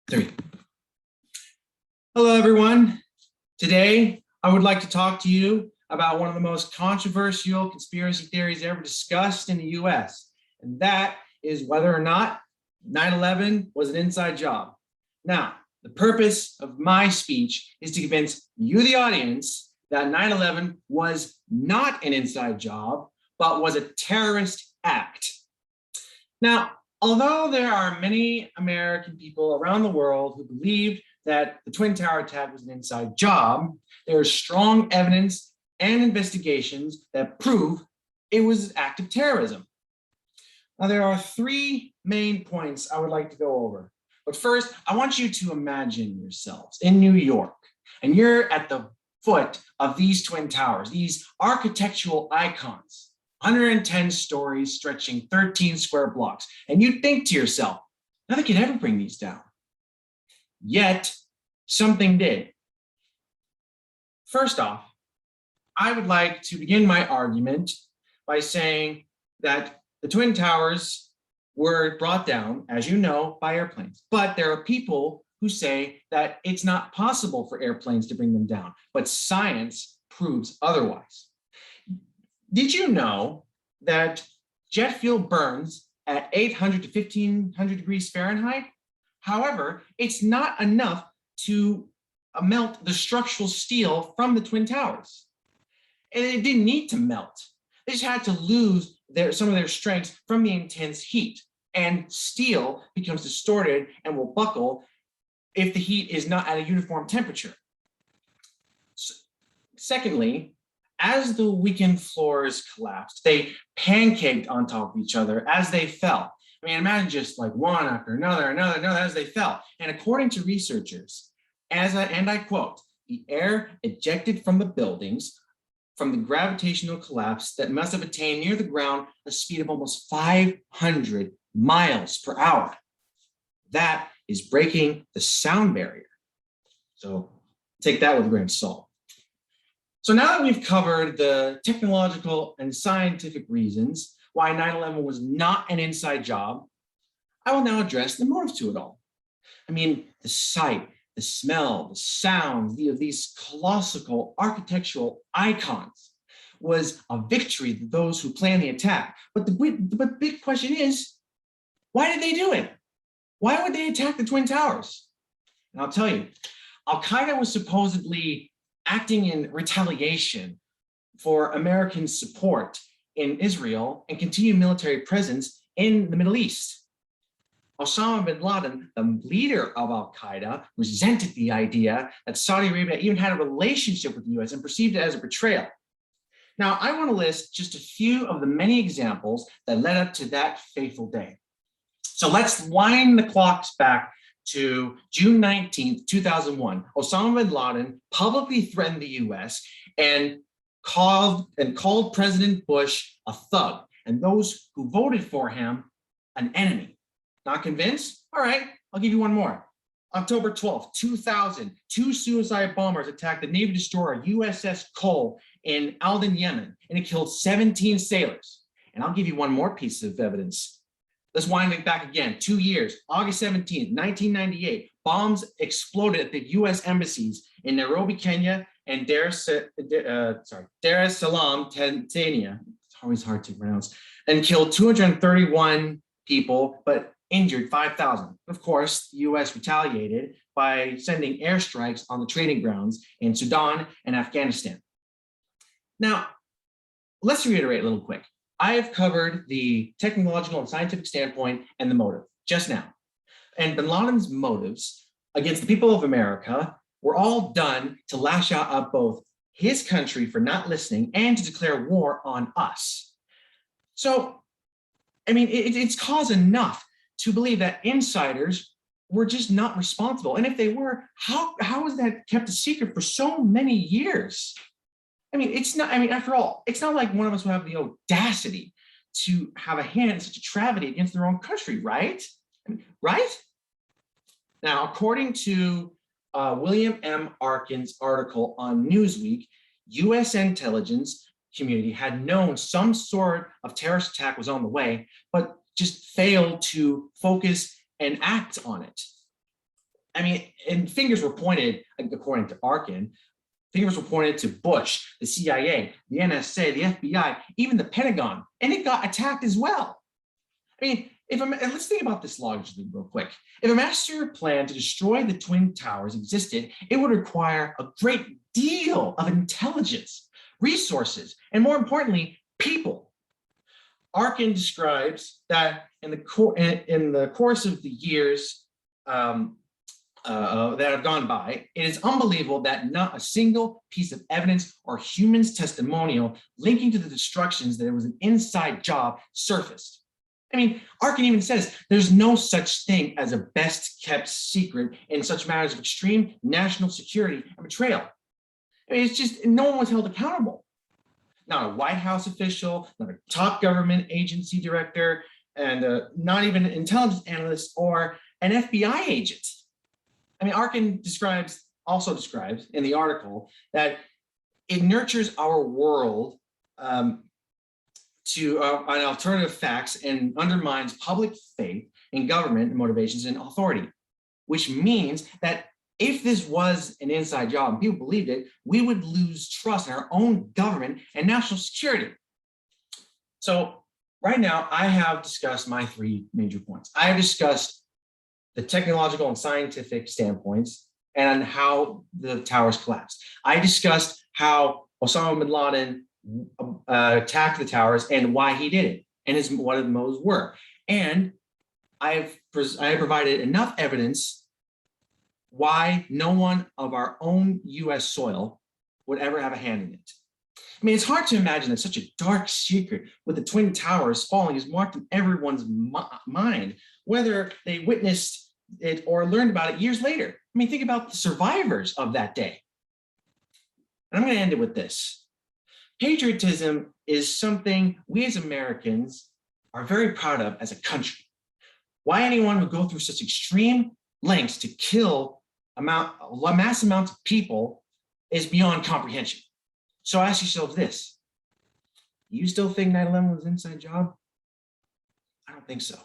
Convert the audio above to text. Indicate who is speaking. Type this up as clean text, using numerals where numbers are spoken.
Speaker 1: Three. Hello, everyone. Today, I would like to talk to you about one of the most controversial conspiracy theories ever discussed in the US, and that is whether or not 9/11 was an inside job. Now, the purpose of my speech is to convince you, the audience, that 9/11 was not an inside job, but was a terrorist act. Now, although there are many American people around the world who believed that the Twin Tower attack was an inside job, there is strong evidence and investigations that prove it was active terrorism. Now, there are three main points I would like to go over. But first, I want you to imagine yourselves in New York, and you're at the foot of these Twin Towers, these architectural icons, 110 stories stretching 13 square blocks. And you think to yourself, nothing could ever bring these down. Yet, something did. First off, I would like to begin my argument by saying that the Twin Towers were brought down, as you know, by airplanes. But there are people who say that it's not possible for airplanes to bring them down, but science proves otherwise. Did you know that jet fuel burns at 800 to 1500 degrees Fahrenheit? However, it's not enough to melt the structural steel from the Twin Towers. And it didn't need to melt. They just had to lose some of their strength from the intense heat. And steel becomes distorted and will buckle if the heat is not at a uniform temperature. Secondly, as the weakened floors collapsed, they pancaked on top of each other as they fell. I mean, imagine just like one after another as they fell. And according to researchers, and I quote, the air ejected from the buildings from the gravitational collapse that must have attained near the ground a speed of almost 500 miles per hour. That is breaking the sound barrier. So take that with a grain of salt. So now that we've covered the technological and scientific reasons why 9/11 was not an inside job, I will now address the motive to it all. I mean, the sight, the smell, the sound of these colossal architectural icons was a victory to those who planned the attack. But the big question is, why did they do it? Why would they attack the Twin Towers? And I'll tell you, Al-Qaeda was supposedly acting in retaliation for American support in Israel and continued military presence in the Middle East. Osama bin Laden, the leader of Al-Qaeda, resented the idea that Saudi Arabia even had a relationship with the US and perceived it as a betrayal. Now, I want to list just a few of the many examples that led up to that fateful day. So let's wind the clocks back to June 19th, 2001. Osama bin Laden publicly threatened the US and called President Bush a thug, and those who voted for him an enemy. Not convinced? All right, I'll give you one more. October 12th, 2000, two suicide bombers attacked the Navy destroyer USS Cole in Aden, Yemen, and it killed 17 sailors. And I'll give you one more piece of evidence. Let's wind it back again, 2 years, August 17th, 1998, bombs exploded at the US embassies in Nairobi, Kenya, and Dar es Salaam, Tanzania, it's always hard to pronounce, and killed 231 people, but injured 5,000. Of course, the US retaliated by sending airstrikes on the training grounds in Sudan and Afghanistan. Now, let's reiterate a little quick. I have covered the technological and scientific standpoint and the motive just now. And bin Laden's motives against the people of America were all done to lash out at both his country for not listening and to declare war on us. So, I mean, it's cause enough to believe that insiders were just not responsible. And if they were, how was that kept a secret for so many years? I mean, after all, it's not like one of us would have the audacity to have a hand in such a travesty against their own country, right? Right? Now, according to William M. Arkin's article on Newsweek, US intelligence community had known some sort of terrorist attack was on the way, but just failed to focus and act on it. I mean, and fingers were pointed, according to Arkin, fingers were pointed to Bush, the CIA, the NSA, the FBI, even the Pentagon, and it got attacked as well. I mean, let's think about this logically real quick. If a master plan to destroy the Twin Towers existed, it would require a great deal of intelligence, resources, and more importantly, people. Arkin describes that in the course of the years that have gone by, it is unbelievable that not a single piece of evidence or human's testimonial linking to the destructions that it was an inside job surfaced. I mean, Arkin even says there's no such thing as a best kept secret in such matters of extreme national security and betrayal. I mean, it's just no one was held accountable. Not a White House official, not a top government agency director, and not even an intelligence analyst or an FBI agent. I mean, Arkin also describes in the article that it nurtures our world to on alternative facts and undermines public faith in government motivations and authority, which means that if this was an inside job and people believed it, we would lose trust in our own government and national security. So right now, I have discussed my 3 major points. I have discussed the technological and scientific standpoints and how the towers collapsed. I discussed how Osama bin Laden attacked the towers and why he did it and what his motives were. And I have provided enough evidence why no one of our own US soil would ever have a hand in it. I mean, it's hard to imagine that such a dark secret with the Twin Towers falling is marked in everyone's mind, whether they witnessed it or learned about it years later. I mean, think about the survivors of that day. And I'm going to end it with this. Patriotism is something we as Americans are very proud of as a country. Why anyone would go through such extreme lengths to kill mass amounts of people is beyond comprehension. So ask yourself this: you still think 9/11 was an inside job? I don't think so.